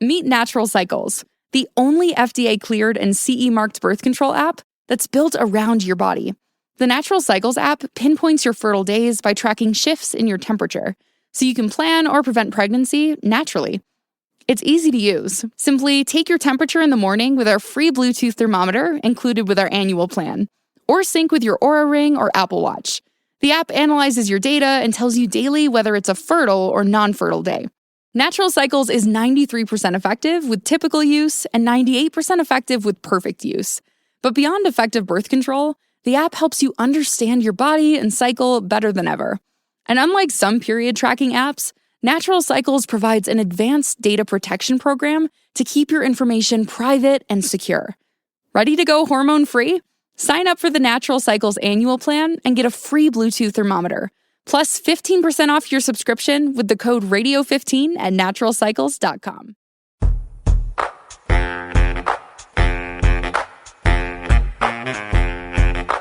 Meet Natural Cycles, the only FDA-cleared and CE-marked birth control app that's built around your body. The Natural Cycles app pinpoints your fertile days by tracking shifts in your temperature, so you can plan or prevent pregnancy naturally. It's easy to use. Simply take your temperature in the morning with our free Bluetooth thermometer included with our annual plan, or sync with your Oura Ring or Apple Watch. The app analyzes your data and tells you daily whether it's a fertile or non-fertile day. Natural Cycles is 93% effective with typical use and 98% effective with perfect use. But beyond effective birth control, the app helps you understand your body and cycle better than ever. And unlike some period tracking apps, Natural Cycles provides an advanced data protection program to keep your information private and secure. Ready to go hormone-free? Sign up for the Natural Cycles annual plan and get a free Bluetooth thermometer, plus 15% off your subscription with the code RADIO15 at naturalcycles.com.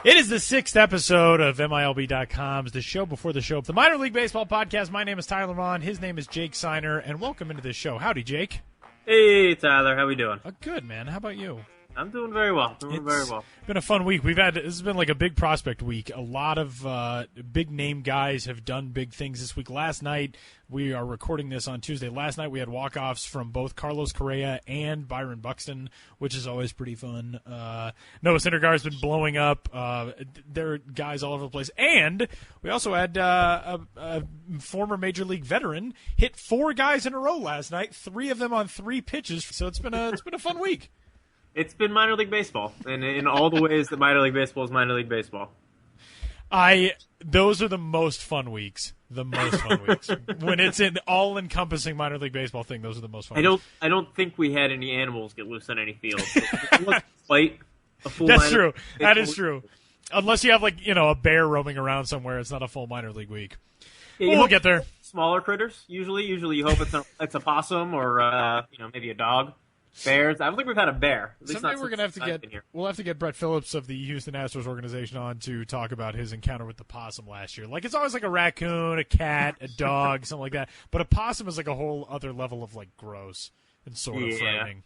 It is the 6th episode of MILB.com's The Show Before the Show, the Minor League Baseball podcast. My name is Tyler Vaughn. His name is Jake Signer, and welcome into the show. Howdy, Jake. Hey, Tyler. How we doing? Good, man. How about you? I'm doing very well. It's been a fun week. This has been like a big prospect week. A lot of big name guys have done big things this week. Last night, we are recording this on Tuesday. Last night we had walk-offs from both Carlos Correa and Byron Buxton, which is always pretty fun. Noah Syndergaard's been blowing up. There are guys all over the place. And we also had a former Major League veteran hit 4 guys in a row last night, 3 of them on 3 pitches. So it's been a fun week. It's been minor league baseball, and in all the ways that minor league baseball is minor league baseball. Those are the most fun weeks. The most fun weeks. When it's an all-encompassing minor league baseball thing, those are the most fun weeks. I don't think we had any animals get loose on any field. So That's true. That is true. Unless you have a bear roaming around somewhere, it's not a full minor league week. Yeah, we'll get there. Smaller critters, usually you hope it's a possum or maybe a dog. Bears. I don't think we've had a bear. Someday we're gonna have to get Brett Phillips of the Houston Astros organization on to talk about his encounter with the possum last year. It's always like a raccoon, a cat, a dog, something like that. But a possum is like a whole other level of gross and sort of frightening.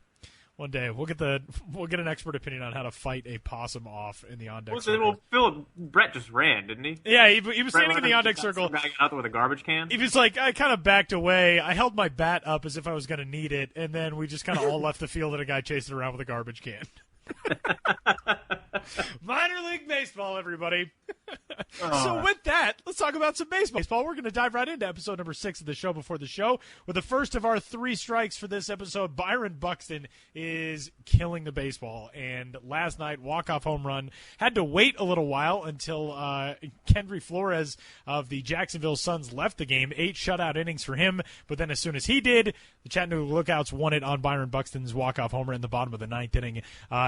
One day we'll get an expert opinion on how to fight a possum off in the on-deck circle. Brett just ran, didn't he? Yeah, he was standing in the on-deck circle. Some guy out there with a garbage can. He was like, I kind of backed away. I held my bat up as if I was going to need it, and then we just kind of all left the field and a guy chased it around with a garbage can. Minor League Baseball, everybody. So with that, let's talk about some baseball. We're going to dive right into episode number 6 of the Show Before the Show with the first of our 3 strikes for this episode. Byron Buxton is killing the baseball, and last night, walk-off home run. Had to wait a little while until Kendry Flores of the Jacksonville Suns left the game. 8 shutout innings for him, but then as soon as he did, the Chattanooga Lookouts won it on Byron Buxton's walk-off homer in the bottom of the 9th inning.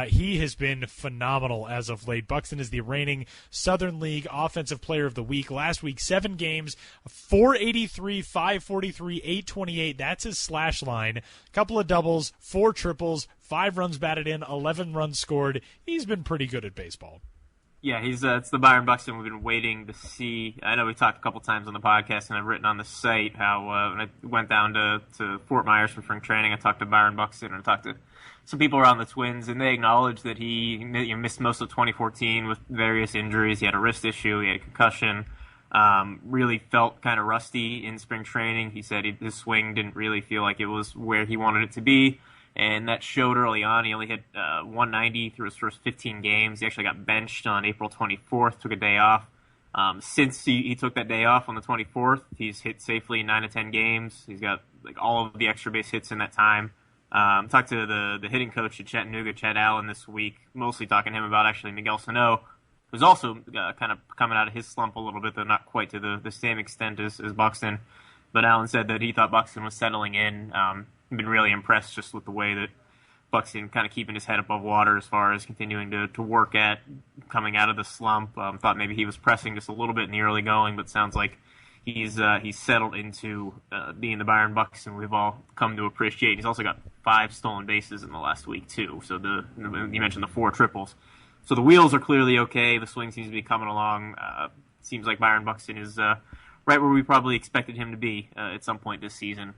He has been phenomenal as of late. Buxton is the reigning Southern League Offensive Player of the Week. Last week, 7 games, 483, 543, 828. That's his slash line. A couple of doubles, 4 triples, 5 runs batted in, 11 runs scored. He's been pretty good at baseball. Yeah, it's the Byron Buxton we've been waiting to see. I know we talked a couple times on the podcast, and I've written on the site how when I went down to Fort Myers for spring training, I talked to Byron Buxton and I talked to some people around the Twins, and they acknowledged that he missed most of 2014 with various injuries. He had a wrist issue, he had a concussion, really felt kind of rusty in spring training. He said his swing didn't really feel like it was where he wanted it to be. And that showed early on. He only hit 190 through his first 15 games. He actually got benched on April 24th, took a day off. Since he took that day off on the 24th, he's hit safely 9 to 10 games. He's got all of the extra base hits in that time. Talked to the hitting coach at Chattanooga, Chad Allen, this week, mostly talking to him about actually Miguel Sano, who's also kind of coming out of his slump a little bit, though not quite to the same extent as Buxton. But Allen said that he thought Buxton was settling in. Been really impressed just with the way that Buxton kind of keeping his head above water as far as continuing to work at coming out of the slump. Thought maybe he was pressing just a little bit in the early going, but sounds like he's settled into being the Byron Buxton we've all come to appreciate. He's also got 5 stolen bases in the last week too. So you mentioned the 4 triples. So the wheels are clearly okay. The swing seems to be coming along. Seems like Byron Buxton is right where we probably expected him to be at some point this season.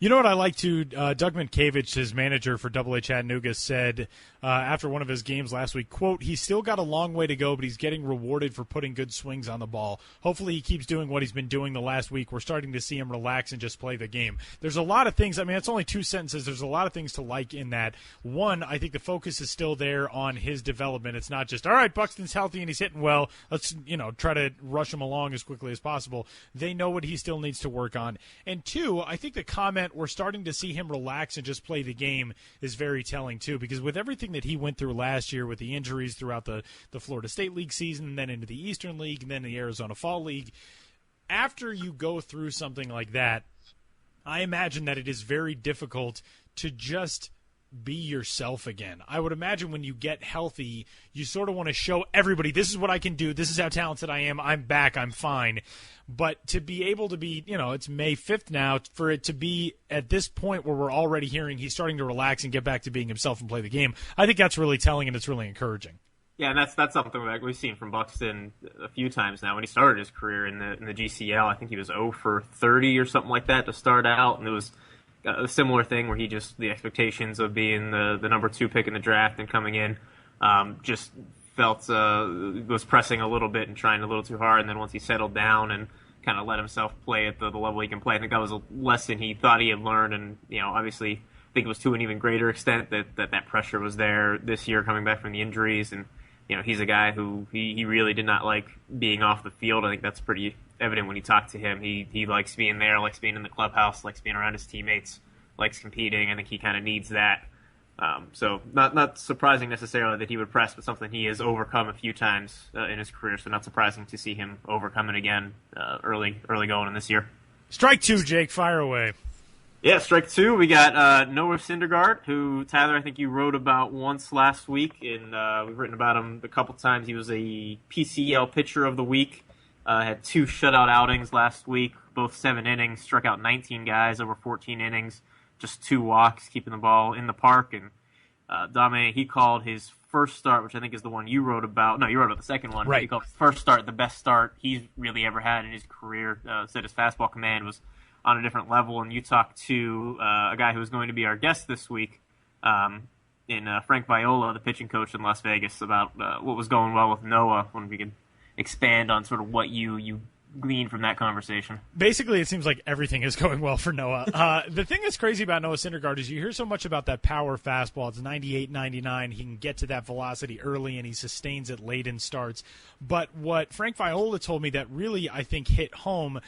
You know what I like to, Doug Minkiewicz, his manager for AA Chattanooga, said after one of his games last week, quote, he's still got a long way to go, but he's getting rewarded for putting good swings on the ball. Hopefully he keeps doing what he's been doing the last week. We're starting to see him relax and just play the game. There's a lot of things. I mean, it's only 2 sentences. There's a lot of things to like in that. One, I think the focus is still there on his development. It's not just, all right, Buxton's healthy and he's hitting well. Let's, try to rush him along as quickly as possible. They know what he still needs to work on. And two, I think the comment, we're starting to see him relax and just play the game, is very telling too, because with everything that he went through last year with the injuries throughout the Florida State League season, and then into the Eastern League, and then the Arizona Fall League, after you go through something like that, I imagine that it is very difficult to just be yourself again. I would imagine when you get healthy, you sort of want to show everybody, this is what I can do, this is how talented I am, I'm back, I'm fine. But to be able to be, it's May 5th now, for it to be at this point where we're already hearing he's starting to relax and get back to being himself and play the game, I think that's really telling and it's really encouraging. Yeah, and that's something that we've seen from Buxton a few times now. When he started his career in the GCL, I think he was 0 for 30 or something like that to start out, and it was a similar thing where he just, the expectations of being the number 2 pick in the draft and coming in, just felt was pressing a little bit and trying a little too hard. And then once he settled down and kind of let himself play at the level he can play, I think that was a lesson he thought he had learned. And obviously, I think it was to an even greater extent that pressure was there this year coming back from the injuries. And he's a guy who he really did not like being off the field. I think that's pretty evident when you talk to him. He likes being there, likes being in the clubhouse, likes being around his teammates, likes competing. I think he kind of needs that. So not surprising necessarily that he would press, but something he has overcome a few times in his career. So not surprising to see him overcome it again early going in this year. Strike 2, Jake. Fire away. Yeah, strike 2. We got Noah Syndergaard, who, Tyler, I think you wrote about once last week, and we've written about him a couple times. He was a PCL pitcher of the week. Had 2 shutout outings last week, both 7 innings, struck out 19 guys over 14 innings. Just 2 walks, keeping the ball in the park. And Dame, he called his first start, which I think is the one you wrote about. No, you wrote about the second one. Right. He called his first start the best start he's really ever had in his career. Said his fastball command was on a different level. And you talked to a guy who was going to be our guest this week, in Frank Viola, the pitching coach in Las Vegas, about what was going well with Noah. When we could expand on sort of what you glean from that conversation. Basically, it seems like everything is going well for Noah. The thing that's crazy about Noah Syndergaard is you hear so much about that power fastball. It's 98, 99. He can get to that velocity early, and he sustains it late in starts. But what Frank Viola told me that really, I think, hit home,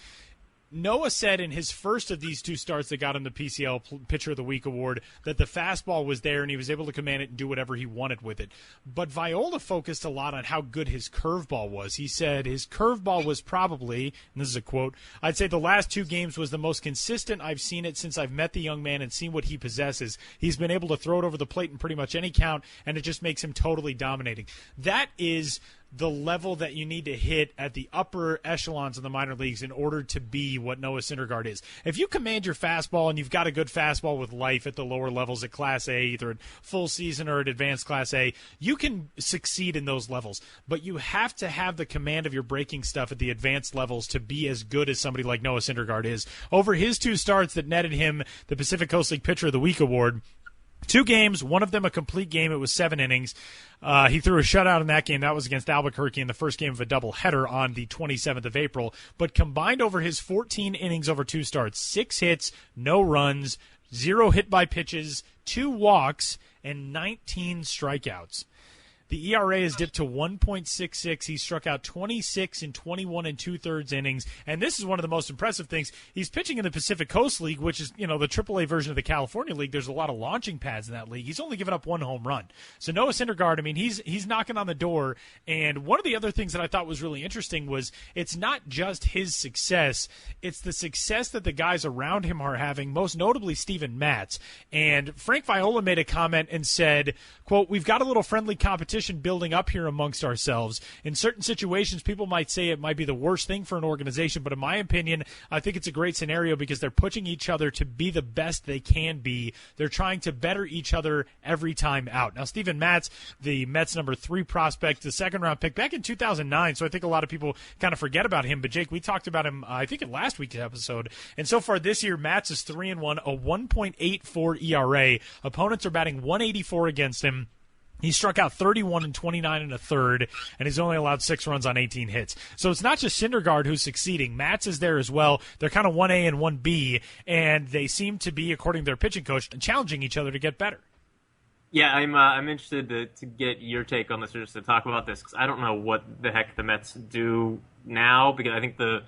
Noah said in his first of these 2 starts that got him the PCL Pitcher of the Week award that the fastball was there and he was able to command it and do whatever he wanted with it. But Viola focused a lot on how good his curveball was. He said his curveball was probably, and this is a quote, I'd say the last 2 games was the most consistent I've seen it since I've met the young man and seen what he possesses. He's been able to throw it over the plate in pretty much any count, and it just makes him totally dominating. That is the level that you need to hit at the upper echelons of the minor leagues in order to be what Noah Syndergaard is. If you command your fastball and you've got a good fastball with life at the lower levels at Class A, either at full season or at advanced Class A, you can succeed in those levels. But you have to have the command of your breaking stuff at the advanced levels to be as good as somebody like Noah Syndergaard is. Over his 2 starts that netted him the Pacific Coast League Pitcher of the Week award, 2 games, one of them a complete game. It was 7 innings. He threw a shutout in that game. That was against Albuquerque in the first game of a doubleheader on the 27th of April. But combined over his 14 innings over 2 starts, 6 hits, no runs, 0 hit by pitches, 2 walks, and 19 strikeouts. The ERA has dipped to 1.66. He struck out 26 in 21 2/3 innings. And this is one of the most impressive things. He's pitching in the Pacific Coast League, which is, the AAA version of the California League. There's a lot of launching pads in that league. He's only given up 1 home run. So Noah Syndergaard, he's knocking on the door. And one of the other things that I thought was really interesting was it's not just his success. It's the success that the guys around him are having, most notably Steven Matz. And Frank Viola made a comment and said, quote, we've got a little friendly competition competition building up here amongst ourselves. In certain situations, people might say it might be the worst thing for an organization, but in my opinion, I think it's a great scenario because they're pushing each other to be the best they can be. They're trying to better each other every time out. Now, Steven Matz, the Mets number 3 prospect, the second-round pick back in 2009, so I think a lot of people kind of forget about him. But, Jake, we talked about him, I think, in last week's episode. And so far this year, Matz is 3-1, a 1.84 ERA. Opponents are batting 184 against him. He struck out 31 and 29 and a third, and he's only allowed 6 runs on 18 hits. So it's not just Syndergaard who's succeeding. Matz is there as well. They're kind of 1A and 1B, and they seem to be, according to their pitching coach, challenging each other to get better. Yeah, I'm interested to get your take on this, or just to talk about this, because I don't know what the heck the Mets do now, because I think the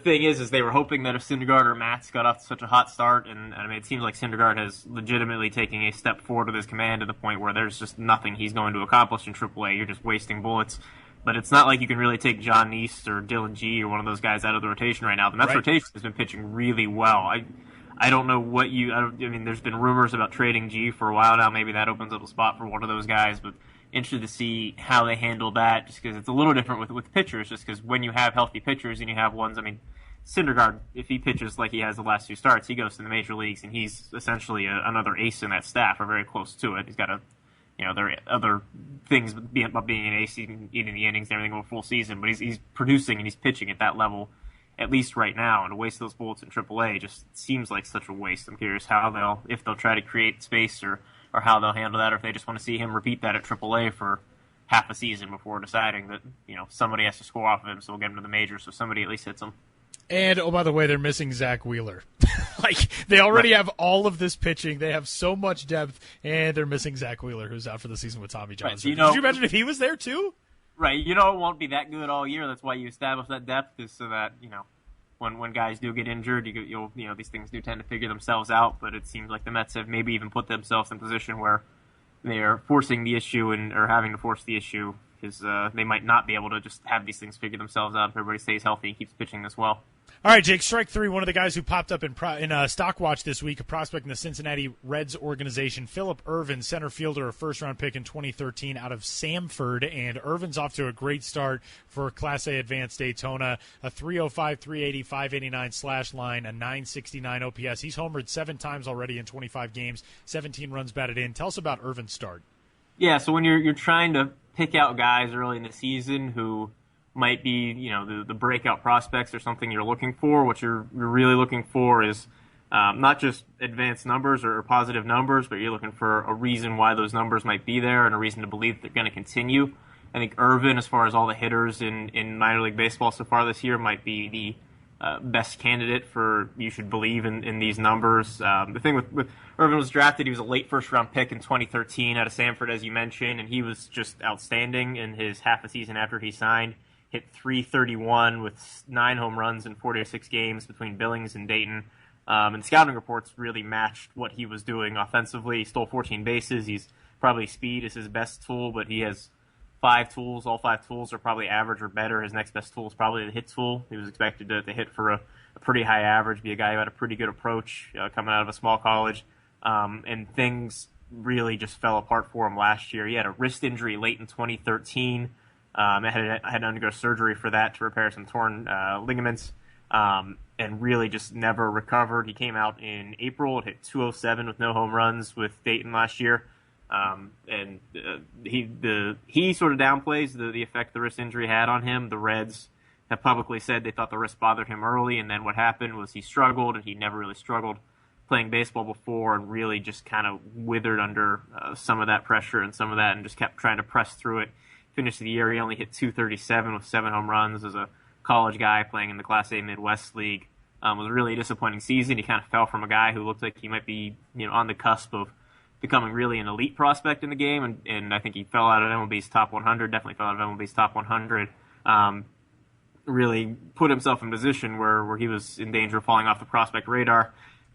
thing is they were hoping that if Syndergaard or Matz got off to such a hot start, and I mean, it seems like Syndergaard has legitimately taken a step forward with his command to the point where there's just nothing he's going to accomplish in AAA. You're just wasting bullets. But it's not like you can really take John Neese or Dylan G or one of those guys out of the rotation right now. The Mets rotation has been pitching really well. I don't know what I mean, there's been rumors about trading G for a while now. Maybe that opens up a spot for one of those guys, but interested to see how they handle that, just because it's a little different with pitchers, just because when you have healthy pitchers and you have ones, I mean, Syndergaard, if he pitches like he has the last 2 starts, he goes to the major leagues, and he's essentially another ace in that staff, or very close to it. He's got there are other things about being an ace, eating the innings and everything over full season, but he's producing and he's pitching at that level, at least right now, and to waste those bullets in AAA just seems like such a waste. I'm curious if they'll try to create space or how they'll handle that, or if they just want to see him repeat that at AAA for half a season before deciding that, somebody has to score off of him, so we'll get him to the majors, so somebody at least hits him. And, oh, by the way, they're missing Zach Wheeler. They already have all of this pitching. They have so much depth, and they're missing Zach Wheeler, who's out for the season with Tommy John. Right, Could you imagine if he was there, too? Right. It won't be that good all year. That's why you establish that depth, is so that, when guys do get injured, these things do tend to figure themselves out. But it seems like the Mets have maybe even put themselves in a position where they are forcing the issue or having to force the issue, because they might not be able to just have these things figure themselves out if everybody stays healthy and keeps pitching this well. All right, Jake, strike 3. One of the guys who popped up in Stockwatch this week, a prospect in the Cincinnati Reds organization, Philip Ervin, center fielder, a first-round pick in 2013 out of Samford. And Ervin's off to a great start for Class A Advanced Daytona, a 305, 380, 589 slash line, a 969 OPS. He's homered 7 times already in 25 games, 17 runs batted in. Tell us about Ervin's start. Yeah, so when you're trying to pick out guys early in the season who might be, the breakout prospects or something you're looking for, what you're really looking for is not just advanced numbers or positive numbers, but you're looking for a reason why those numbers might be there and a reason to believe they're going to continue. I think Ervin, as far as all the hitters in minor league baseball so far this year, might be the best candidate for you should believe in these numbers. The thing with Ervin was drafted, he was a late first-round pick in 2013 out of Samford, as you mentioned, and he was just outstanding in his half a season after he signed. Hit .331 with 9 home runs in 46 games between Billings and Dayton. And scouting reports really matched what he was doing offensively. He stole 14 bases. He's probably speed is his best tool, but he has 5 tools. All 5 tools are probably average or better. His next best tool is probably the hit tool. He was expected to hit for a pretty high average, be a guy who had a pretty good approach coming out of a small college. And things really just fell apart for him last year. He had a wrist injury late in 2013. I had to undergo surgery for that to repair some torn ligaments, and really just never recovered. He came out in April and hit .207 with no home runs with Dayton last year. And he sort of downplays the effect the wrist injury had on him. The Reds have publicly said they thought the wrist bothered him early, and then what happened was he struggled, and he never really struggled playing baseball before, and really just kind of withered under some of that pressure and some of that, and just kept trying to press through it. Finished the year, he only hit .237 with 7 home runs as a college guy playing in the Class A Midwest League. It was a really disappointing season. He kind of fell from a guy who looked like he might be, on the cusp of becoming really an elite prospect in the game, and I think he fell out of MLB's top 100, definitely fell out of MLB's top 100. Really put himself in a position where he was in danger of falling off the prospect radar.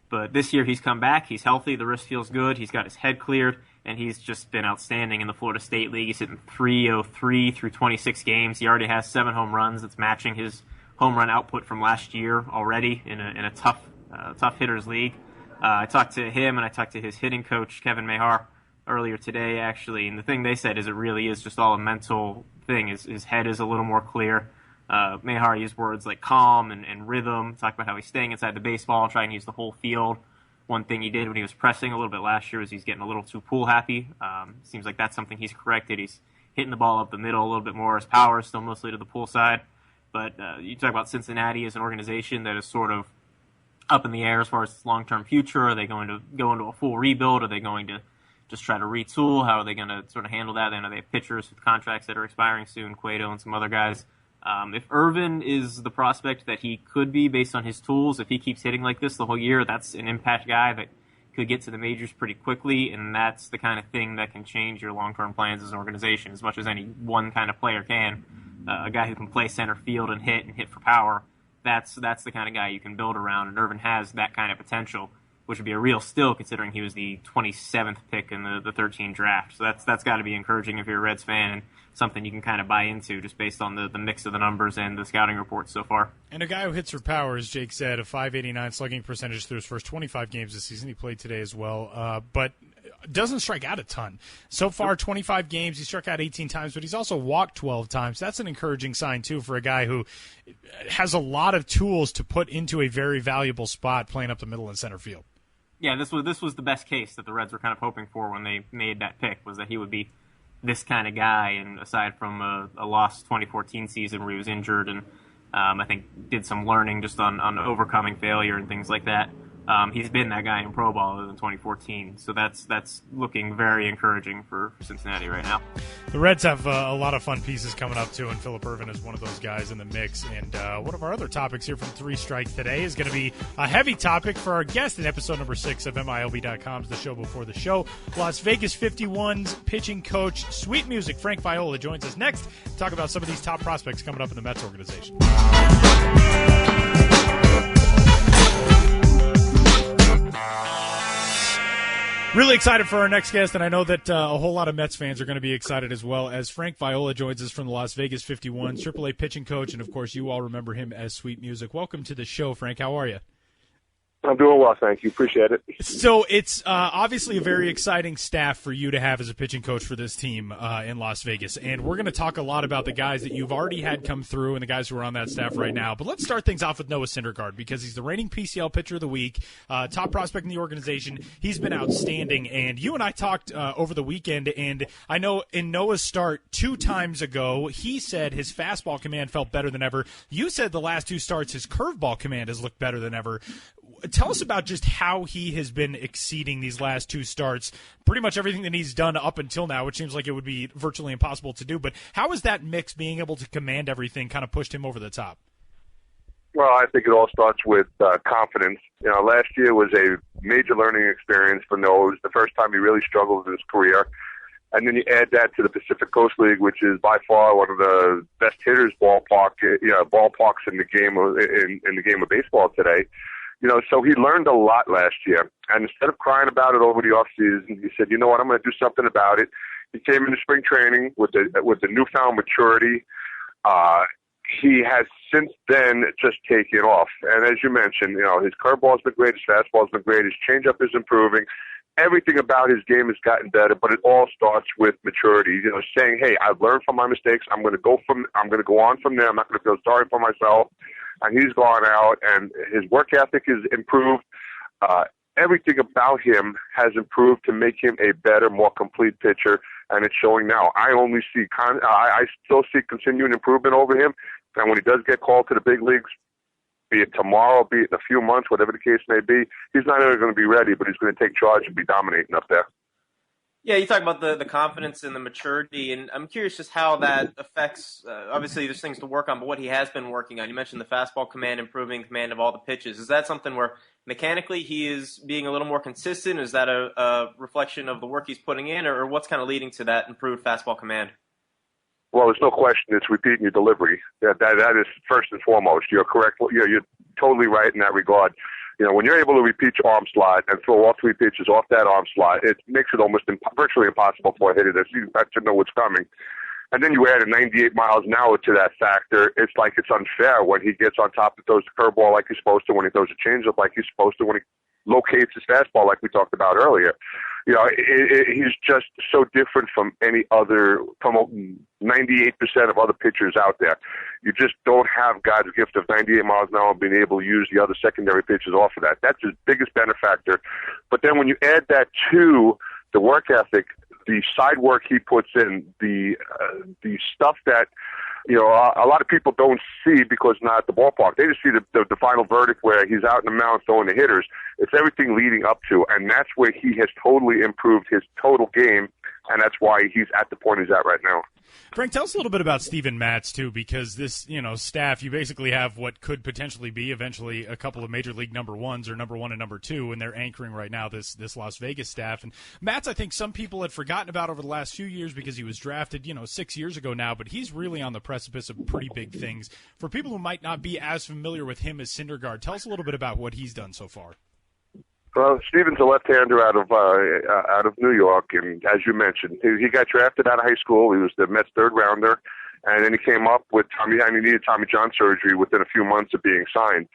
But this year he's come back, he's healthy, the wrist feels good, he's got his head cleared, and he's just been outstanding in the Florida State League. He's hitting .303 through 26 games. He already has 7 home runs. That's matching his home run output from last year already in a tough hitters league. I talked to him and I talked to his hitting coach, Kevin Mahar, earlier today, actually, and the thing they said is it really is just all a mental thing. His head is a little more clear. Mehar used words like calm and rhythm, talk about how he's staying inside the baseball, trying to use the whole field. One thing he did when he was pressing a little bit last year was he's getting a little too pool happy. Seems like that's something he's corrected. He's hitting the ball up the middle a little bit more. His power is still mostly to the pool side. But you talk about Cincinnati as an organization that is sort of up in the air as far as its long-term future. Are they going to go into a full rebuild? Are they going to just try to retool? How are they going to sort of handle that? I know they have pitchers with contracts that are expiring soon, Cueto and some other guys. If Ervin is the prospect that he could be based on his tools, if he keeps hitting like this the whole year, that's an impact guy that could get to the majors pretty quickly, and that's the kind of thing that can change your long-term plans as an organization as much as any one kind of player can. A guy who can play center field and hit for power, that's the kind of guy you can build around, and Ervin has that kind of potential, which would be a real steal considering he was the 27th pick in the 13 draft. So that's got to be encouraging if you're a Reds fan, and something you can kind of buy into just based on the mix of the numbers and the scouting reports so far. And a guy who hits for power, as Jake said, a .589 slugging percentage through his first 25 games this season. He played today as well, but doesn't strike out a ton. So far, 25 games, he struck out 18 times, but he's also walked 12 times. That's an encouraging sign, too, for a guy who has a lot of tools to put into a very valuable spot playing up the middle and center field. Yeah, this was the best case that the Reds were kind of hoping for when they made that pick, was that he would be this kind of guy, and aside from a lost 2014 season where he was injured and I think did some learning just on overcoming failure and things like that, he's been that guy in pro ball in 2014. So that's looking very encouraging for Cincinnati right now. The Reds have a lot of fun pieces coming up, too, and Philip Ervin is one of those guys in the mix. And one of our other topics here from Three Strikes today is going to be a heavy topic for our guest in episode number 6 of MILB.com's The Show Before the Show. Las Vegas 51's pitching coach, Sweet Music, Frank Viola, joins us next to talk about some of these top prospects coming up in the Mets organization. Really excited for our next guest, and I know that a whole lot of Mets fans are going to be excited as well, as Frank Viola joins us from the Las Vegas 51's AAA pitching coach, and of course you all remember him as Sweet Music. Welcome to the show, Frank. How are you? I'm doing well, thank you. Appreciate it. So it's obviously a very exciting staff for you to have as a pitching coach for this team in Las Vegas. And we're going to talk a lot about the guys that you've already had come through and the guys who are on that staff right now. But let's start things off with Noah Syndergaard, because he's the reigning PCL pitcher of the week, top prospect in the organization. He's been outstanding. And you and I talked over the weekend, and I know in Noah's start 2 times ago, he said his fastball command felt better than ever. You said the last 2 starts, his curveball command has looked better than ever. Tell us about just how he has been exceeding these last 2 starts, pretty much everything that he's done up until now, which seems like it would be virtually impossible to do. But how is that mix, being able to command everything, kind of pushed him over the top? Well, I think it all starts with confidence. You know, last year was a major learning experience for Noah. It was the first time he really struggled in his career. And then you add that to the Pacific Coast League, which is by far one of the best hitters ballparks in the game in the game of baseball today. You know, so he learned a lot last year. And instead of crying about it over the offseason, he said, you know what, I'm going to do something about it. He came into spring training with the newfound maturity. He has since then just taken off. And as you mentioned, you know, his curveball's been great, his fastball's been great, his changeup is improving. Everything about his game has gotten better, but it all starts with maturity. You know, saying, hey, I've learned from my mistakes. I'm going to go on from there. I'm not going to feel sorry for myself. And he's gone out, and his work ethic is improved. Everything about him has improved to make him a better, more complete pitcher, and it's showing now. I still see continuing improvement over him, and when he does get called to the big leagues, be it tomorrow, be it in a few months, whatever the case may be, he's not only going to be ready, but he's going to take charge and be dominating up there. Yeah, you talk about the confidence and the maturity, and I'm curious just how that affects, obviously there's things to work on, but what he has been working on. You mentioned the fastball command, improving command of all the pitches. Is that something where mechanically he is being a little more consistent? Is that a reflection of the work he's putting in, or what's kind of leading to that improved fastball command? Well, there's no question it's repeating your delivery. That is first and foremost. You're correct. You're totally right in that regard. You know, when you're able to repeat your arm slot and throw all 3 pitches off that arm slot, it makes it almost virtually impossible for a hitter to know what's coming. And then you add a 98 miles an hour to that factor. It's like it's unfair when he gets on top and throws the curveball like he's supposed to, when he throws a changeup like he's supposed to, when he locates his fastball like we talked about earlier. He's just so different from 98% of other pitchers out there. You just don't have God's gift of 98 miles an hour being able to use the other secondary pitches off of that. That's his biggest benefactor. But then when you add that to the work ethic, the side work he puts in, the stuff that a lot of people don't see because not at the ballpark. They just see the final verdict where he's out in the mound throwing the hitters. It's everything leading up to, and that's where he has totally improved his total game, and that's why he's at the point he's at right now. Frank, tell us a little bit about Steven Matz, too, because this, staff, you basically have what could potentially be eventually a couple of major league number ones or number one and number two, and they're anchoring right now this Las Vegas staff. And Matz, I think some people had forgotten about over the last few years because he was drafted, 6 years ago now, but he's really on the precipice of pretty big things. For people who might not be as familiar with him as Syndergaard, tell us a little bit about what he's done so far. Well, Steven's a left-hander out of New York, and as you mentioned, he got drafted out of high school. He was the Mets' third rounder, and then he came up with he needed Tommy John surgery within a few months of being signed.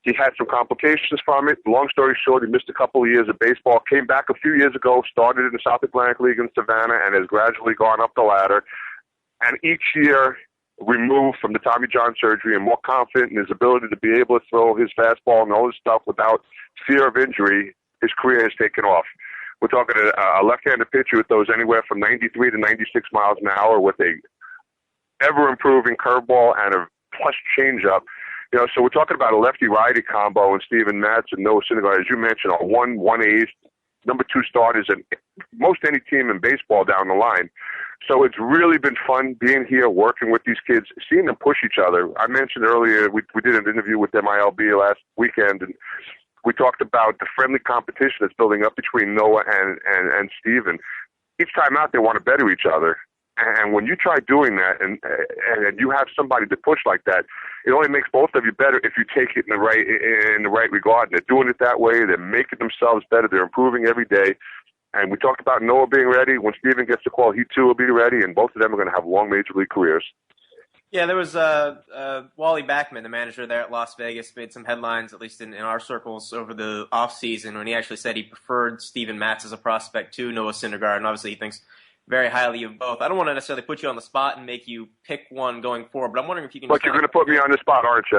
He had some complications from it. Long story short, he missed a couple of years of baseball, came back a few years ago, started in the South Atlantic League in Savannah, and has gradually gone up the ladder. And each year, removed from the Tommy John surgery and more confident in his ability to be able to throw his fastball and all this stuff without fear of injury, his career has taken off. We're talking a left-handed pitcher who throws anywhere from 93 to 96 miles an hour with a ever-improving curveball and a plus changeup. So we're talking about a lefty-righty combo in Steven Matz and Noah Syndergaard, as you mentioned, are 1-1 ace, number 2 starters in most any team in baseball down the line. So it's really been fun being here, working with these kids, seeing them push each other. I mentioned earlier, we did an interview with MILB last weekend, and we talked about the friendly competition that's building up between Noah and Steven. Each time out, they want to better each other. And when you try doing that and you have somebody to push like that, it only makes both of you better if you take it in the right regard. And they're doing it that way. They're making themselves better. They're improving every day. And we talked about Noah being ready. When Steven gets the call, he too will be ready, and both of them are going to have long major league careers. Yeah, there was Wally Backman, the manager there at Las Vegas, made some headlines, at least in our circles, over the offseason when he actually said he preferred Steven Matz as a prospect to Noah Syndergaard, and obviously he thinks very highly of both. I don't want to necessarily put you on the spot and make you pick one going forward, but I'm wondering if you can... But you're going to put me on the spot, aren't you?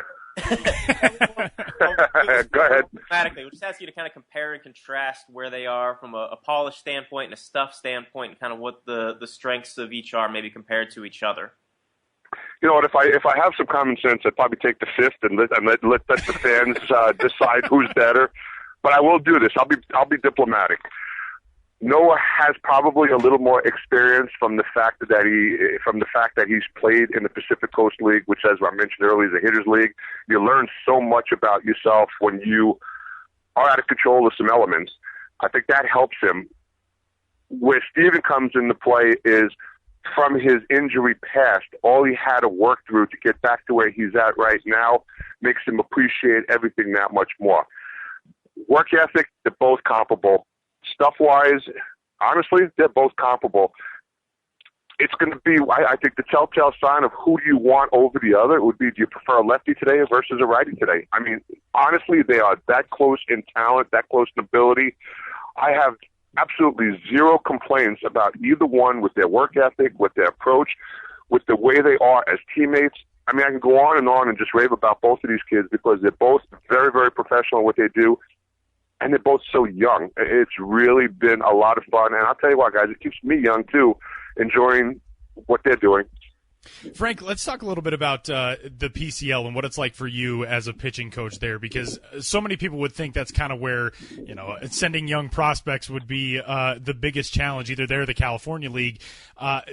Go ahead. We'll just ask you to kind of compare and contrast where they are from a polish standpoint and a stuff standpoint, and kind of what the strengths of each are, maybe compared to each other. You know what? If I have some common sense, I'd probably take the fifth and let the fans decide who's better. But I will do this. I'll be diplomatic. Noah has probably a little more experience from the fact that he's played in the Pacific Coast League, which, as I mentioned earlier, is a hitters league. You learn so much about yourself when you are out of control of some elements. I think that helps him. Where Steven comes into play is from his injury past, all he had to work through to get back to where he's at right now makes him appreciate everything that much more. Work ethic, they're both comparable. Stuff-wise, honestly, they're both comparable. It's going to be, I think, the telltale sign of who do you want over the other would be, do you prefer a lefty today versus a righty today? I mean, honestly, they are that close in talent, that close in ability. I have absolutely zero complaints about either one with their work ethic, with their approach, with the way they are as teammates. I mean, I can go on and just rave about both of these kids because they're both very, very professional in what they do. And they're both so young. It's really been a lot of fun. And I'll tell you what, guys, it keeps me young, too, enjoying what they're doing. Frank, let's talk a little bit about the PCL and what it's like for you as a pitching coach there, because so many people would think that's kind of where, sending young prospects would be the biggest challenge, either there or the California League.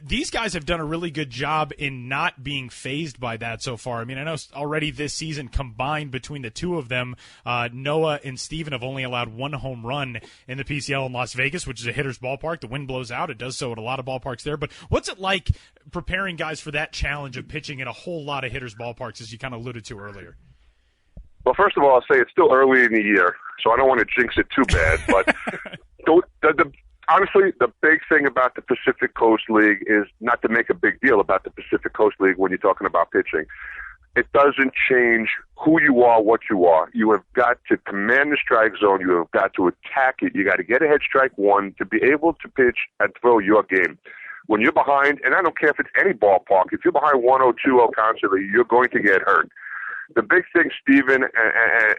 These guys have done a really good job in not being fazed by that so far. I mean, I know already this season combined between the two of them, Noah and Steven have only allowed one home run in the PCL in Las Vegas, which is a hitter's ballpark. The wind blows out. It does so at a lot of ballparks there. But what's it like preparing guys for that challenge of pitching in a whole lot of hitters' ballparks, as you kind of alluded to earlier? Well, first of all, I'll say it's still early in the year, so I don't want to jinx it too bad. But honestly, the big thing about the Pacific Coast League is not to make a big deal about the Pacific Coast League when you're talking about pitching. it doesn't change who you are, what you are. You have got to command the strike zone. You have got to attack it. You got to get ahead strike one to be able to pitch and throw your game. When you're behind, and I don't care if it's any ballpark, if you're behind 1-0, 2-0 constantly, you're going to get hurt. The big thing Steven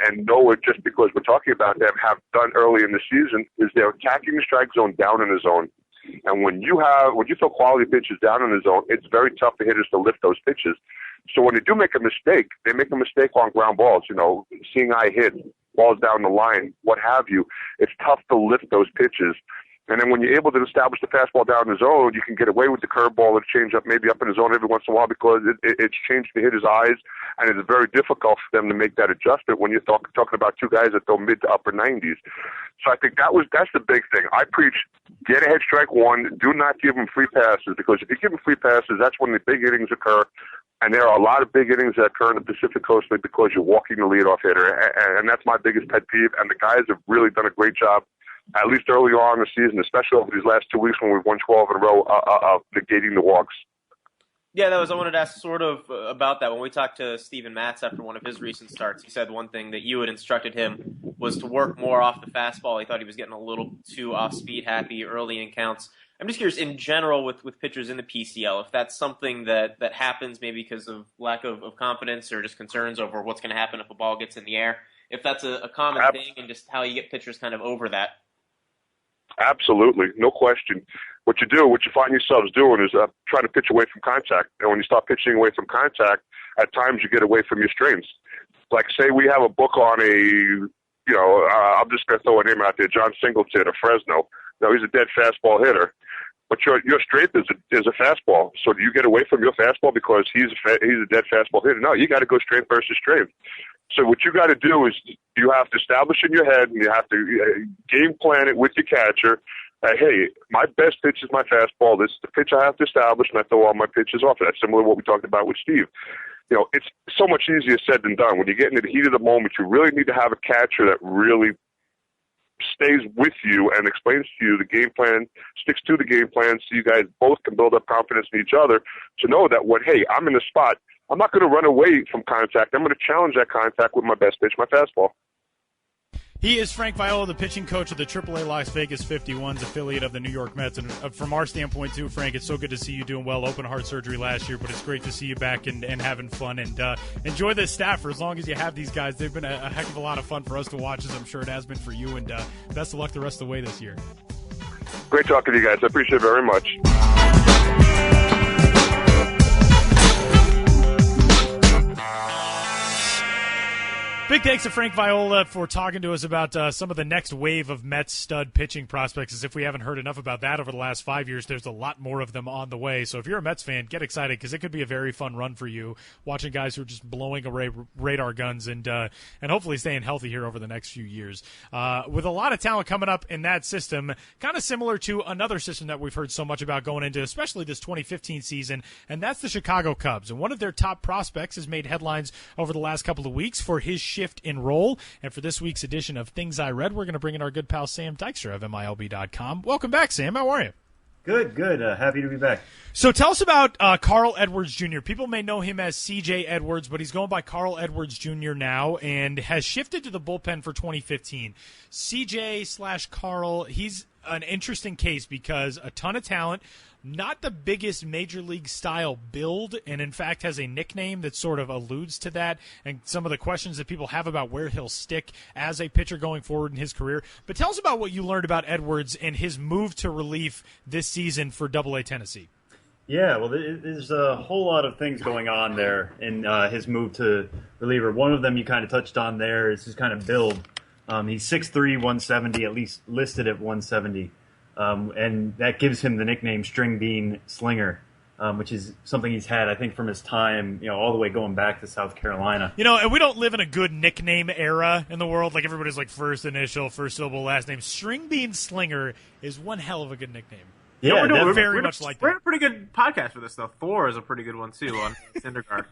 and Noah, just because we're talking about them, have done early in the season is they're attacking the strike zone down in the zone. And when you throw quality pitches down in the zone, it's very tough for hitters to lift those pitches. So when they do make a mistake, they make a mistake on ground balls, seeing eye hit, balls down the line, what have you. It's tough to lift those pitches. And then when you're able to establish the fastball down in the zone, you can get away with the curveball and change up maybe up in the zone every once in a while because it's changed the hitter's eyes, and it's very difficult for them to make that adjustment when you're talking about two guys that throw mid to upper 90s. So I think that's the big thing. I preach get ahead strike one, do not give them free passes, because if you give them free passes, that's when the big innings occur. And there are a lot of big innings that occur in the Pacific Coast League because you're walking the leadoff hitter, and that's my biggest pet peeve. And the guys have really done a great job, at least early on in the season, especially over these last 2 weeks when we've won 12 in a row, of negating the walks. Yeah, I wanted to ask sort of about that. When we talked to Steven Matz after one of his recent starts, he said one thing that you had instructed him was to work more off the fastball. He thought he was getting a little too off-speed happy early in counts. I'm just curious, in general, with pitchers in the PCL, if that's something that happens maybe because of lack of confidence or just concerns over what's going to happen if a ball gets in the air, if that's a common thing and just how you get pitchers kind of over that. Absolutely, no question. What you find yourselves doing is trying to pitch away from contact. And when you start pitching away from contact, at times you get away from your strengths. Like, say we have a book on I'm just going to throw a name out there, John Singleton of Fresno. Now, he's a dead fastball hitter. But your strength is a fastball. So do you get away from your fastball because he's a dead fastball hitter? No, you got to go strength versus strength. So what you got to do is you have to establish in your head, and you have to game plan it with your catcher. Hey, my best pitch is my fastball. This is the pitch I have to establish, and I throw all my pitches off. That's similar to what we talked about with Steve. It's so much easier said than done. When you get into the heat of the moment, you really need to have a catcher that really stays with you and explains to you the game plan, sticks to the game plan, so you guys both can build up confidence in each other to know that I'm in the spot, I'm not going to run away from contact. I'm going to challenge that contact with my best pitch, my fastball. He is Frank Viola, the pitching coach of the AAA Las Vegas 51s, affiliate of the New York Mets. And from our standpoint, too, Frank, it's so good to see you doing well. Open heart surgery last year, but it's great to see you back and having fun. And enjoy this staff for as long as you have these guys. They've been a heck of a lot of fun for us to watch, as I'm sure it has been for you. And best of luck the rest of the way this year. Great talking to you guys. I appreciate it very much. Big thanks to Frank Viola for talking to us about some of the next wave of Mets stud pitching prospects. As if we haven't heard enough about that over the last 5 years, there's a lot more of them on the way. So if you're a Mets fan, get excited because it could be a very fun run for you, watching guys who are just blowing away radar guns and hopefully staying healthy here over the next few years. With a lot of talent coming up in that system, kind of similar to another system that we've heard so much about going into, especially this 2015 season, and that's the Chicago Cubs. And one of their top prospects has made headlines over the last couple of weeks for his shift in role. And for this week's edition of Things I Read, we're going to bring in our good pal Sam Dykstra of MILB.com. Welcome back, Sam. How are you? Good. Happy to be back. So tell us about Carl Edwards Jr. People may know him as C.J. Edwards, but he's going by Carl Edwards Jr. now and has shifted to the bullpen for 2015. C.J./Carl, he's an interesting case because a ton of talent, not the biggest major league style build, and in fact has a nickname that sort of alludes to that and some of the questions that people have about where he'll stick as a pitcher going forward in his career. But tell us about what you learned about Edwards and his move to relief this season for AA Tennessee. Yeah, well, there's a whole lot of things going on there in his move to reliever. One of them you kind of touched on there is his kind of build. He's 6'3", 170, at least listed at 170. And that gives him the nickname String Bean Slinger, which is something he's had, I think, from his time, all the way going back to South Carolina. And we don't live in a good nickname era in the world. Like, everybody's like first initial, first syllable, last name. String Bean Slinger is one hell of a good nickname. Yeah, we're very much like that. We're a pretty good podcast for this stuff. Thor is a pretty good one, too, on Syndergaard.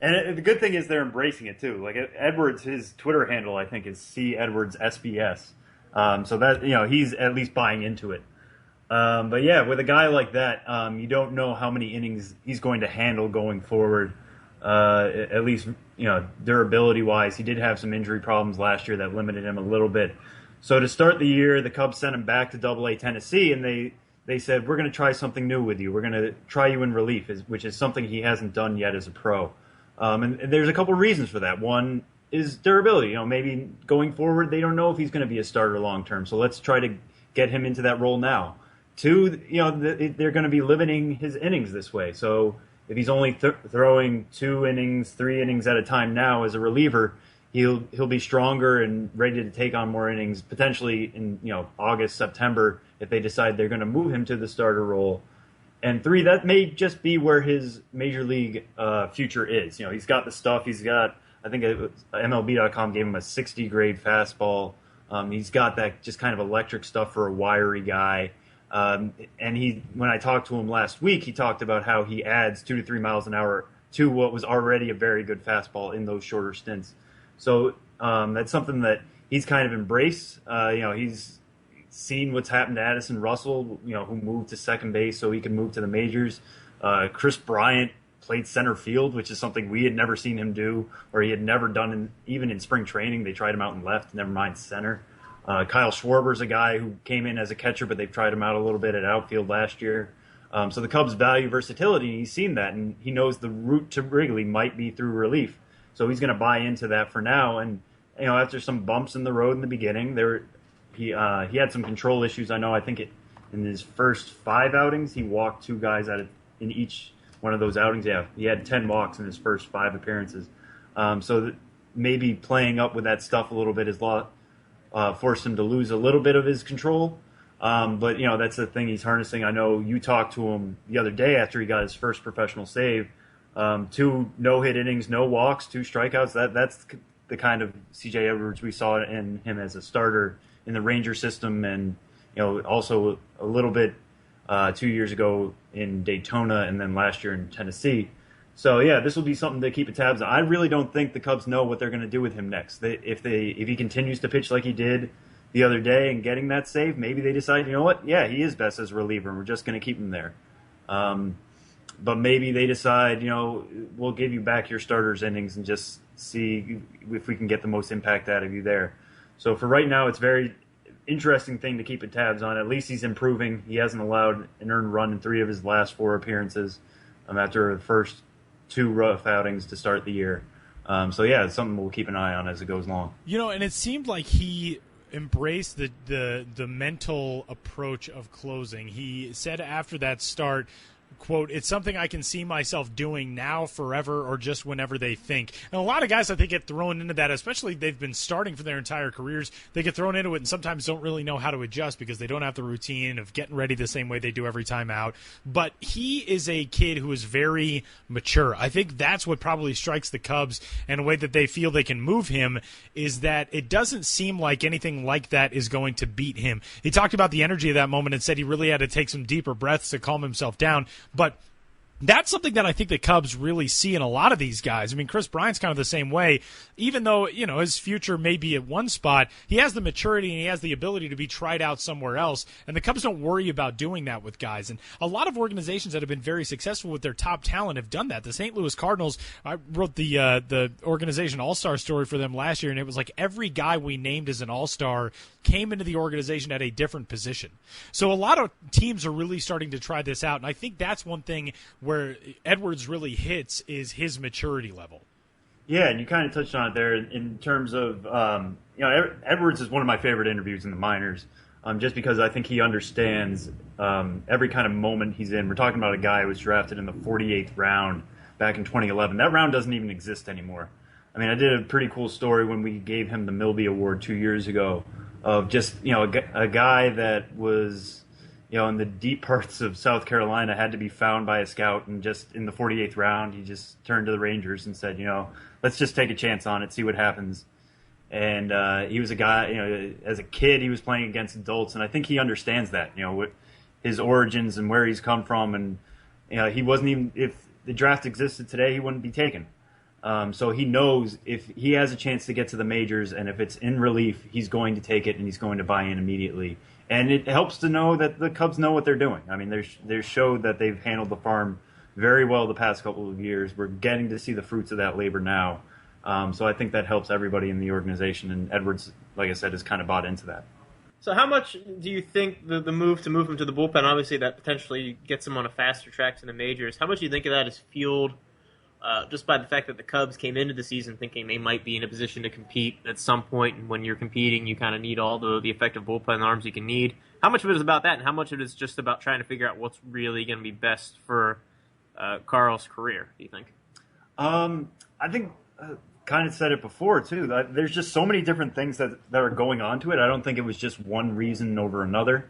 And the good thing is they're embracing it, too. Like, Edwards, his Twitter handle, I think, is C Edwards SBS. So that, he's at least buying into it. But yeah, with a guy like that, you don't know how many innings he's going to handle going forward. at least durability wise. He did have some injury problems last year that limited him a little bit. So to start the year, the Cubs sent him back to Double-A Tennessee, and they said, we're going to try something new with you. We're going to try you in relief, which is something he hasn't done yet as a pro. And there's a couple reasons for that. One is durability. Maybe going forward, they don't know if he's going to be a starter long term. So let's try to get him into that role now. Two, they're going to be limiting his innings this way. So if he's only throwing 2 innings, 3 innings at a time now as a reliever, he'll be stronger and ready to take on more innings potentially in August, September if they decide they're going to move him to the starter role. And 3, that may just be where his major league future is. He's got the stuff. He's got, I think MLB.com gave him a 60 grade fastball. He's got that just kind of electric stuff for a wiry guy. And when I talked to him last week, he talked about how he adds 2 to 3 miles an hour to what was already a very good fastball in those shorter stints. So that's something that he's kind of embraced. He's seen what's happened to Addison Russell, who moved to second base so he could move to the majors. Chris Bryant played center field, which is something we had never seen him do, or he had never done even in spring training. They tried him out in left, never mind center. Kyle Schwarber's a guy who came in as a catcher, but they've tried him out a little bit at outfield last year. So the Cubs value versatility, and he's seen that, and he knows the route to Wrigley might be through relief. So he's going to buy into that for now. And after some bumps in the road in the beginning, he had some control issues. I think in his first 5 outings, he walked 2 guys in each one of those outings. Yeah, he had 10 walks in his first 5 appearances. So maybe playing up with that stuff a little bit has forced him to lose a little bit of his control. But that's the thing he's harnessing. I know you talked to him the other day after he got his first professional save. 2 no-hit innings, no walks, 2 strikeouts. That's the kind of C.J. Edwards we saw in him as a starter in the Ranger system, and also a little bit 2 years ago in Daytona, and then last year in Tennessee. So yeah, this will be something to keep tabs on. I really don't think the Cubs know what they're going to do with him next. If he continues to pitch like he did the other day and getting that save, maybe they decide, yeah, he is best as a reliever, and we're just going to keep him there. But maybe they decide, we'll give you back your starters innings and just see if we can get the most impact out of you there. So for right now, it's a very interesting thing to keep tabs on. At least he's improving. He hasn't allowed an earned run in 3 of his last 4 appearances after the first 2 rough outings to start the year. So yeah, it's something we'll keep an eye on as it goes along. And it seemed like he embraced the mental approach of closing. He said after that start, quote, "It's something I can see myself doing now, forever, or just whenever they think." And a lot of guys, I think, get thrown into that, especially they've been starting for their entire careers. They get thrown into it and sometimes don't really know how to adjust because they don't have the routine of getting ready the same way they do every time out. But he is a kid who is very mature. I think that's what probably strikes the Cubs, and a way that they feel they can move him is that it doesn't seem like anything like that is going to beat him. He talked about the energy of that moment and said he really had to take some deeper breaths to calm himself down. But that's something that I think the Cubs really see in a lot of these guys. I mean, Chris Bryant's kind of the same way. Even though, his future may be at one spot, he has the maturity and he has the ability to be tried out somewhere else. And the Cubs don't worry about doing that with guys. And a lot of organizations that have been very successful with their top talent have done that. The St. Louis Cardinals, I wrote the organization All-Star story for them last year, and it was like every guy we named as an All-Star came into the organization at a different position. So a lot of teams are really starting to try this out. And I think that's one thing where Edwards really hits is his maturity level. Yeah, and you kind of touched on it there in terms of, Edwards is one of my favorite interviews in the minors, just because I think he understands every kind of moment he's in. We're talking about a guy who was drafted in the 48th round back in 2011. That round doesn't even exist anymore. I mean, I did a pretty cool story when we gave him the Milby Award 2 years ago of just, a guy that was, in the deep parts of South Carolina, had to be found by a scout, and just in the 48th round, he just turned to the Rangers and said, let's just take a chance on it, see what happens. And he was a guy, as a kid, he was playing against adults, and I think he understands that, with his origins and where he's come from. And, he wasn't even, if the draft existed today, he wouldn't be taken. So he knows if he has a chance to get to the majors, and if it's in relief, he's going to take it and he's going to buy in immediately. And it helps to know that the Cubs know what they're doing. I mean, they've showed that they've handled the farm very well the past couple of years. We're getting to see the fruits of that labor now. So I think that helps everybody in the organization, and Edwards, like I said, has kind of bought into that. So how much do you think the move to move him to the bullpen, obviously that potentially gets him on a faster track to the majors, how much do you think of that is fueled just by the fact that the Cubs came into the season thinking they might be in a position to compete at some point, and when you're competing, you kind of need all the effective bullpen arms you can need? How much of it is about that, and how much of it is just about trying to figure out what's really going to be best for Carl's career, do you think? I think... kind of said it before too. There's just so many different things that are going on to it. I don't think it was just one reason over another.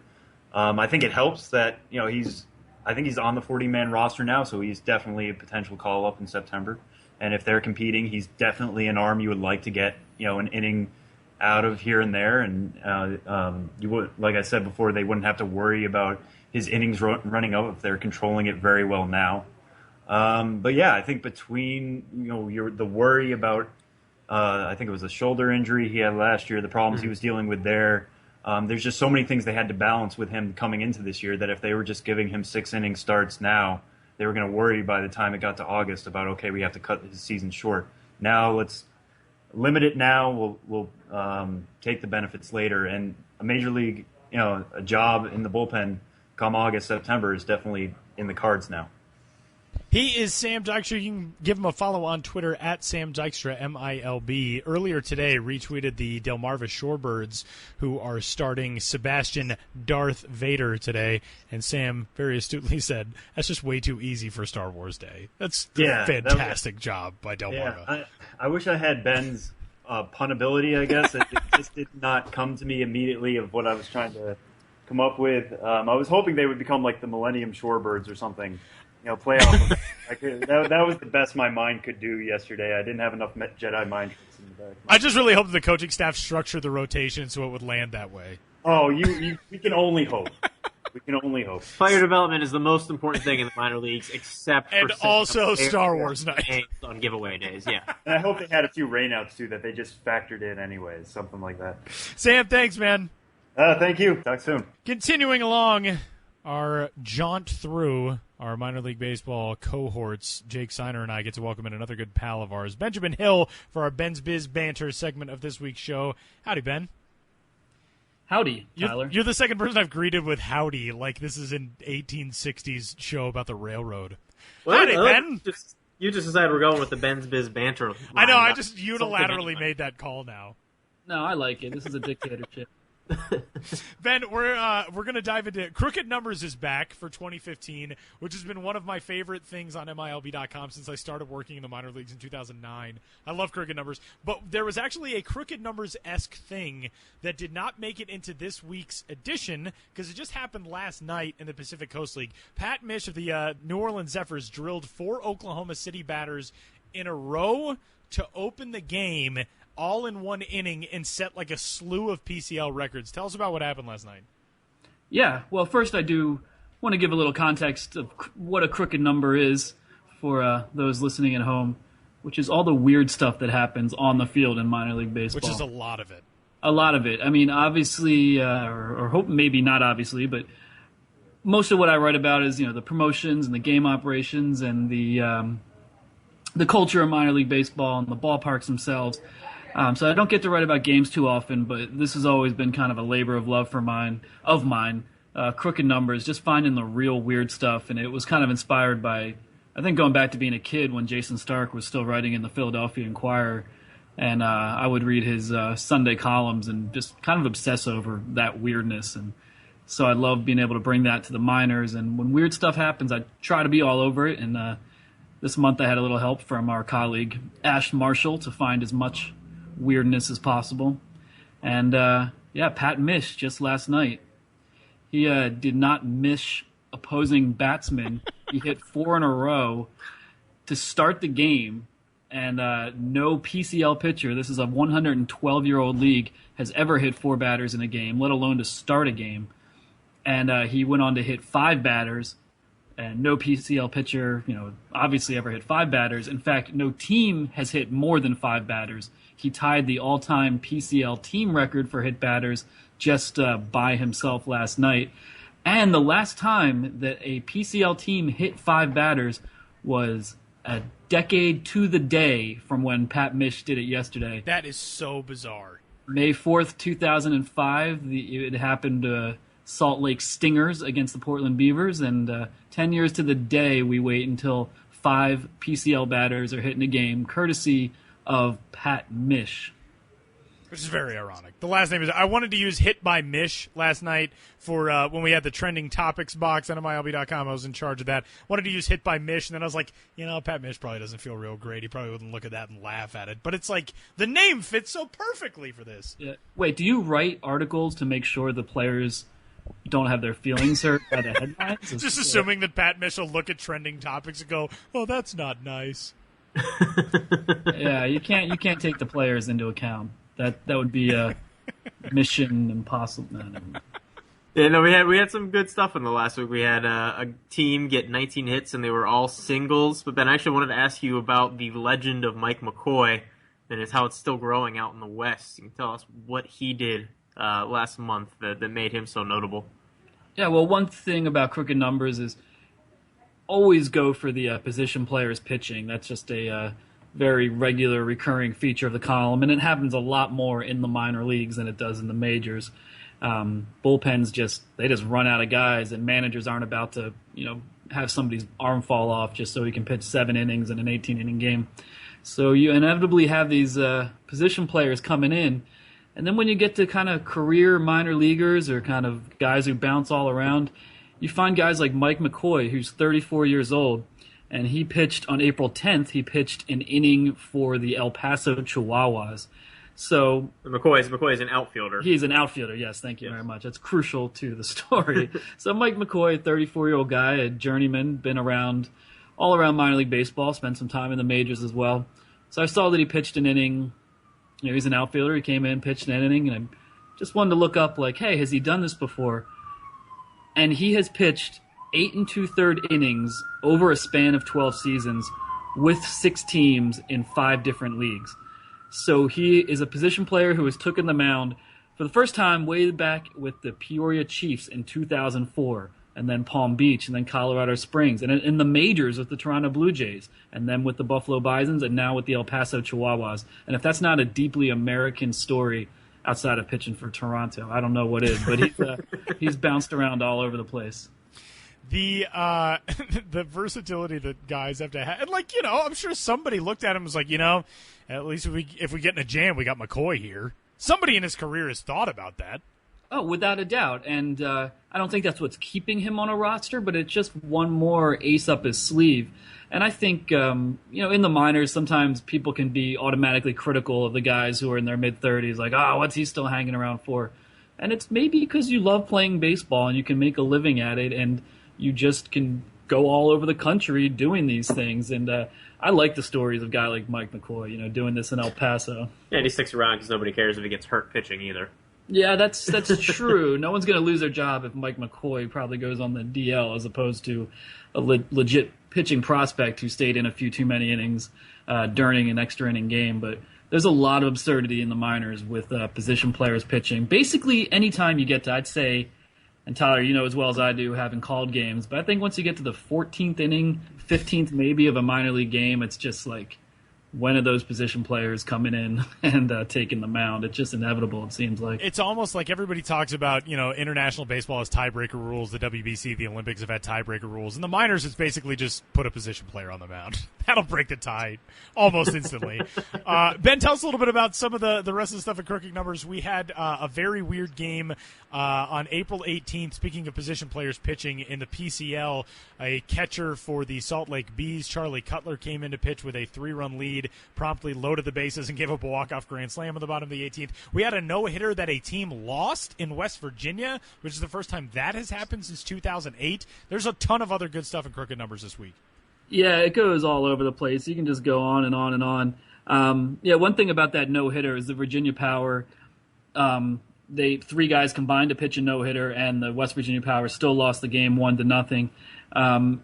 I think it helps that I think he's on the 40-man roster now, so he's definitely a potential call up in September. And if they're competing, he's definitely an arm you would like to get an inning out of here and there. And you would, like I said before, they wouldn't have to worry about his innings running up if they're controlling it very well now. But yeah, I think between the worry about I think it was a shoulder injury he had last year, the problems he was dealing with there. There's just so many things they had to balance with him coming into this year that if they were just giving him 6-inning starts now, they were going to worry by the time it got to August about, okay, we have to cut his season short. Now let's limit it now. We'll take the benefits later. And a major league, a job in the bullpen come August, September is definitely in the cards now. He is Sam Dykstra. You can give him a follow on Twitter at Sam Dykstra, MILB. Earlier today, retweeted the Delmarva Shorebirds, who are starting Sebastian Darth Vader today. And Sam very astutely said, that's just way too easy for Star Wars Day. That's a fantastic job by Delmarva. Yeah, I wish I had Ben's pun ability, I guess. It just did not come to me immediately of what I was trying to come up with. I was hoping they would become like the Millennium Shorebirds or something. Play off of it. That was the best my mind could do yesterday. I didn't have enough Jedi mind tricks in the back. I just really hope the coaching staff structured the rotation so it would land that way. Oh, we can only hope. We can only hope. Player development is the most important thing in the minor leagues, except for also Star Wars night on giveaway days. Yeah, and I hope they had a few rainouts too that they just factored in anyways, something like that. Sam, thanks, man. Thank you. Talk soon. Continuing along our jaunt through our minor league baseball cohorts, Jake Seiner and I get to welcome in another good pal of ours, Benjamin Hill, for our Ben's Biz Banter segment of this week's show. Howdy, Ben. Howdy, Tyler. You're the second person I've greeted with howdy, like this is an 1860s show about the railroad. Well, howdy, Ben. You just decided we're going with the Ben's Biz Banter line. I know, I just unilaterally made that call now. No, I like it. This is a dictatorship. Ben, we're going to dive into Crooked Numbers is back for 2015, which has been one of my favorite things on MILB.com since I started working in the minor leagues in 2009. I love Crooked Numbers, but there was actually a Crooked Numbers-esque thing that did not make it into this week's edition because it just happened last night in the Pacific Coast League. Pat Mish of the New Orleans Zephyrs drilled 4 Oklahoma City batters in a row to open the game, all in one inning, and set like a slew of PCL records. Tell us about what happened last night. Yeah, well, first I do want to give a little context of what a crooked number is for those listening at home, which is all the weird stuff that happens on the field in minor league baseball. Which is a lot of it. A lot of it. I mean, obviously, or hope maybe not obviously, but most of what I write about is, the promotions and the game operations and the culture of minor league baseball and the ballparks themselves. So I don't get to write about games too often, but this has always been kind of a labor of love of mine. Crooked Numbers, just finding the real weird stuff, and it was kind of inspired by, I think, going back to being a kid when Jason Stark was still writing in the Philadelphia Inquirer, and I would read his Sunday columns and just kind of obsess over that weirdness, and so I love being able to bring that to the minors, and when weird stuff happens, I try to be all over it, and this month I had a little help from our colleague Ash Marshall to find as much weirdness as possible. And Pat Mish just last night, he did not miss opposing batsmen. He hit 4 in a row to start the game, and no PCL pitcher, this is a 112-year-old league, has ever hit 4 batters in a game, let alone to start a game. And he went on to hit 5 batters, and no PCL pitcher, obviously ever hit 5 batters. In fact, no team has hit more than 5 batters. He tied the all-time PCL team record for hit batters just by himself last night. And the last time that a PCL team hit 5 batters was a decade to the day from when Pat Mish did it yesterday. That is so bizarre. May 4th, 2005, it happened Salt Lake Stingers against the Portland Beavers, and 10 years to the day we wait until 5 PCL batters are hitting a game, courtesy of Pat Mish. Which is very ironic. The last name is... I wanted to use Hit by Mish last night for when we had the trending topics box on MILB.com. I was in charge of that. Wanted to use Hit by Mish, and then I was like, Pat Mish probably doesn't feel real great. He probably wouldn't look at that and laugh at it. But it's like, the name fits so perfectly for this. Yeah. Wait, do you write articles to make sure the players don't have their feelings hurt by the headlines? Just assuming that Pat Mish will look at trending topics and go, oh, that's not nice. Yeah, you can't take the players into account. That would be a mission impossible. No. Yeah, no, we had some good stuff in the last week. We had a team get 19 hits, and they were all singles. But Ben, I actually wanted to ask you about the legend of Mike McCoy and how it's still growing out in the West. You can tell us what he did last month that made him so notable. Yeah, well, one thing about Crooked Numbers is always go for the position players pitching. That's just a very regular, recurring feature of the column, and it happens a lot more in the minor leagues than it does in the majors. Bullpens just run out of guys, and managers aren't about to have somebody's arm fall off just so he can pitch 7 innings in an 18-inning game. So you inevitably have these position players coming in, and then when you get to kind of career minor leaguers or kind of guys who bounce all around, you find guys like Mike McCoy, who's 34 years old, and he pitched on April 10th. He pitched an inning for the El Paso Chihuahuas. So McCoy is an outfielder. He's an outfielder. Yes, thank you very much. That's crucial to the story. So Mike McCoy, 34-year-old guy, a journeyman, been all around minor league baseball, spent some time in the majors as well. So I saw that he pitched an inning. He's an outfielder. He came in, pitched an inning, and I just wanted to look up, like, hey, has he done this before? And he has pitched 8 2/3 innings over a span of 12 seasons with 6 teams in 5 different leagues. So he is a position player who has taken the mound for the first time way back with the Peoria Chiefs in 2004, and then Palm Beach, and then Colorado Springs, and in the majors with the Toronto Blue Jays, and then with the Buffalo Bisons, and now with the El Paso Chihuahuas. And if that's not a deeply American story outside of pitching for Toronto, I don't know what is, but he's bounced around all over the place. The the versatility that guys have to have, and I'm sure somebody looked at him and was like, at least if we get in a jam, we got McCoy here. Somebody in his career has thought about that. Oh, without a doubt, and I don't think that's what's keeping him on a roster, but it's just one more ace up his sleeve. And I think in the minors, sometimes people can be automatically critical of the guys who are in their mid-30s, like, what's he still hanging around for? And it's maybe because you love playing baseball and you can make a living at it, and you just can go all over the country doing these things. And I like the stories of a guy like Mike McCoy, doing this in El Paso. Yeah, and he sticks around because nobody cares if he gets hurt pitching either. Yeah, that's true. No one's going to lose their job if Mike McCoy probably goes on the DL as opposed to a legit pitching prospect who stayed in a few too many innings during an extra inning game. But there's a lot of absurdity in the minors with position players pitching. Basically, anytime you get to, I'd say, and Tyler, you know as well as I do, having called games, but I think once you get to the 14th inning, 15th maybe of a minor league game, it's just like, when are those position players coming in and taking the mound? It's just inevitable, it seems like. It's almost like everybody talks about, international baseball has tiebreaker rules. The WBC, the Olympics have had tiebreaker rules. In the minors, it's basically just put a position player on the mound. That'll break the tie almost instantly. Ben, tell us a little bit about some of the rest of the stuff at Crooked Numbers. We had a very weird game on April 18th. Speaking of position players pitching in the PCL, a catcher for the Salt Lake Bees, Charlie Cutler, came in to pitch with a 3-run lead, promptly loaded the bases and gave up a walk-off grand slam on the bottom of the 18th. We had a no-hitter that a team lost in West Virginia, which is the first time that has happened since 2008. There's a ton of other good stuff in Crooked Numbers this week. Yeah, it goes all over the place. You can just go on and on and on. One thing about that no-hitter is the Virginia Power, 3 guys combined to pitch a no-hitter, and the West Virginia Power still lost the game 1-0.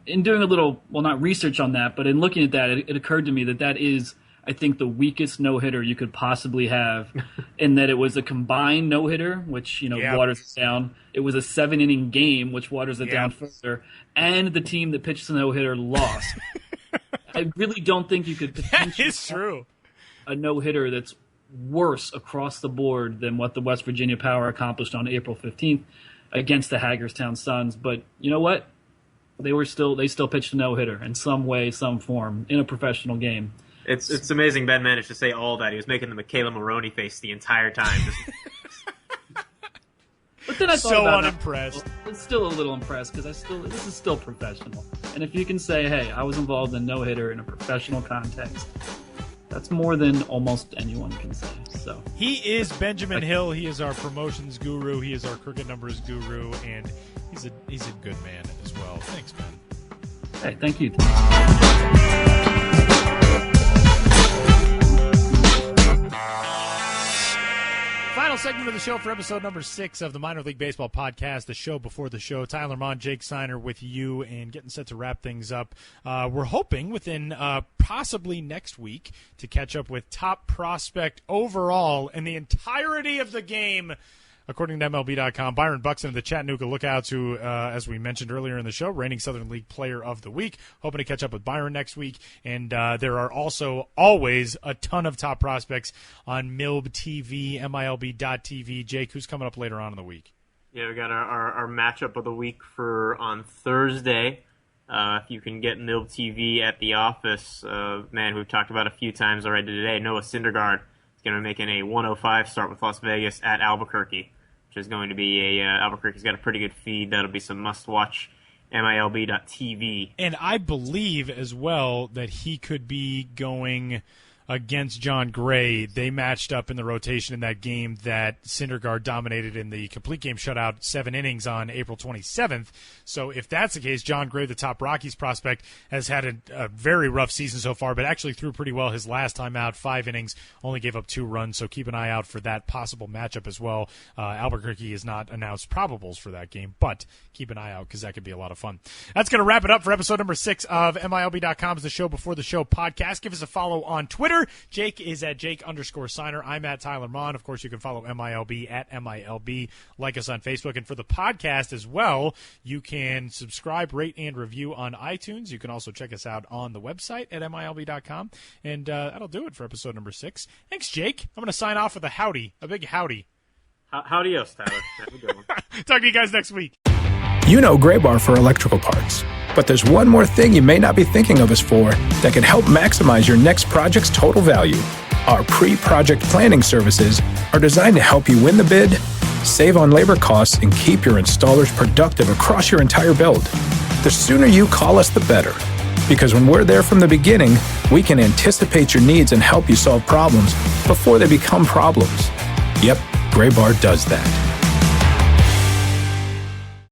In doing a little, not research on that, but in looking at that, it occurred to me that is, I think, the weakest no-hitter you could possibly have, in that it was a combined no-hitter, which, waters it down. It was a 7-inning game, which waters it down further, and the team that pitched the no-hitter lost. I really don't think you could potentially It's true. a no-hitter that's worse across the board than what the West Virginia Power accomplished on April 15th against the Hagerstown Suns. But you know what? They still pitched a no-hitter in some way, some form in a professional game. It's amazing Ben managed to say all that. He was making the Michaela Maroney face the entire time. But then I thought So about unimpressed. It's still a little impressed because this is still professional. And if you can say, hey, I was involved in no-hitter in a professional context, that's more than almost anyone can say. So He is Benjamin Hill. He is our promotions guru. He is our cricket numbers guru, and he's a good man as well. Thanks, Ben. hey, thank you. Final segment of the show for episode number 6 of the Minor League Baseball podcast, the show before the show. Tyler Mon, Jake Steiner with you, and getting set to wrap things up. We're hoping within possibly next week to catch up with top prospect overall in the entirety of the game, according to MLB.com. Byron Buxton of the Chattanooga Lookouts, who, as we mentioned earlier in the show, reigning Southern League Player of the Week. Hoping to catch up with Byron next week. And there are also always a ton of top prospects on MILB TV, MILB.TV. Jake, who's coming up later on in the week? Yeah, we got our matchup of the week for on Thursday. If you can get MILB TV at the office, man, we've talked about a few times already today, Noah Syndergaard is going to be making a 105 start with Las Vegas at Albuquerque, which is going to be Albuquerque's got a pretty good feed. That'll be some must-watch MILB.TV. And I believe as well that he could be going against John Gray. They matched up in the rotation in that game that Syndergaard dominated in the complete game shutout, 7 innings on April 27th. So if that's the case, John Gray, the top Rockies prospect, has had a very rough season so far, but actually threw pretty well his last time out, 5 innings, only gave up 2 runs. So keep an eye out for that possible matchup as well. Albuquerque has not announced probables for that game, but keep an eye out because that could be a lot of fun. That's going to wrap it up for episode number 6 of MILB.com's The Show Before the Show podcast. Give us a follow on Twitter. Jake is at Jake_Signer. I'm at Tyler Mon. Of course, you can follow MILB at MILB. Like us on Facebook. And for the podcast as well, you can subscribe, rate, and review on iTunes. You can also check us out on the website at MILB.com. And that'll do it for episode number 6. Thanks, Jake. I'm going to sign off with a howdy, a big howdy. Howdy-os, Tyler. Have a good one. Talk to you guys next week. You know Gray Bar for electrical parts. But there's one more thing you may not be thinking of us for that can help maximize your next project's total value. Our pre-project planning services are designed to help you win the bid, save on labor costs, and keep your installers productive across your entire build. The sooner you call us, the better. Because when we're there from the beginning, we can anticipate your needs and help you solve problems before they become problems. Yep, Gray Bar does that.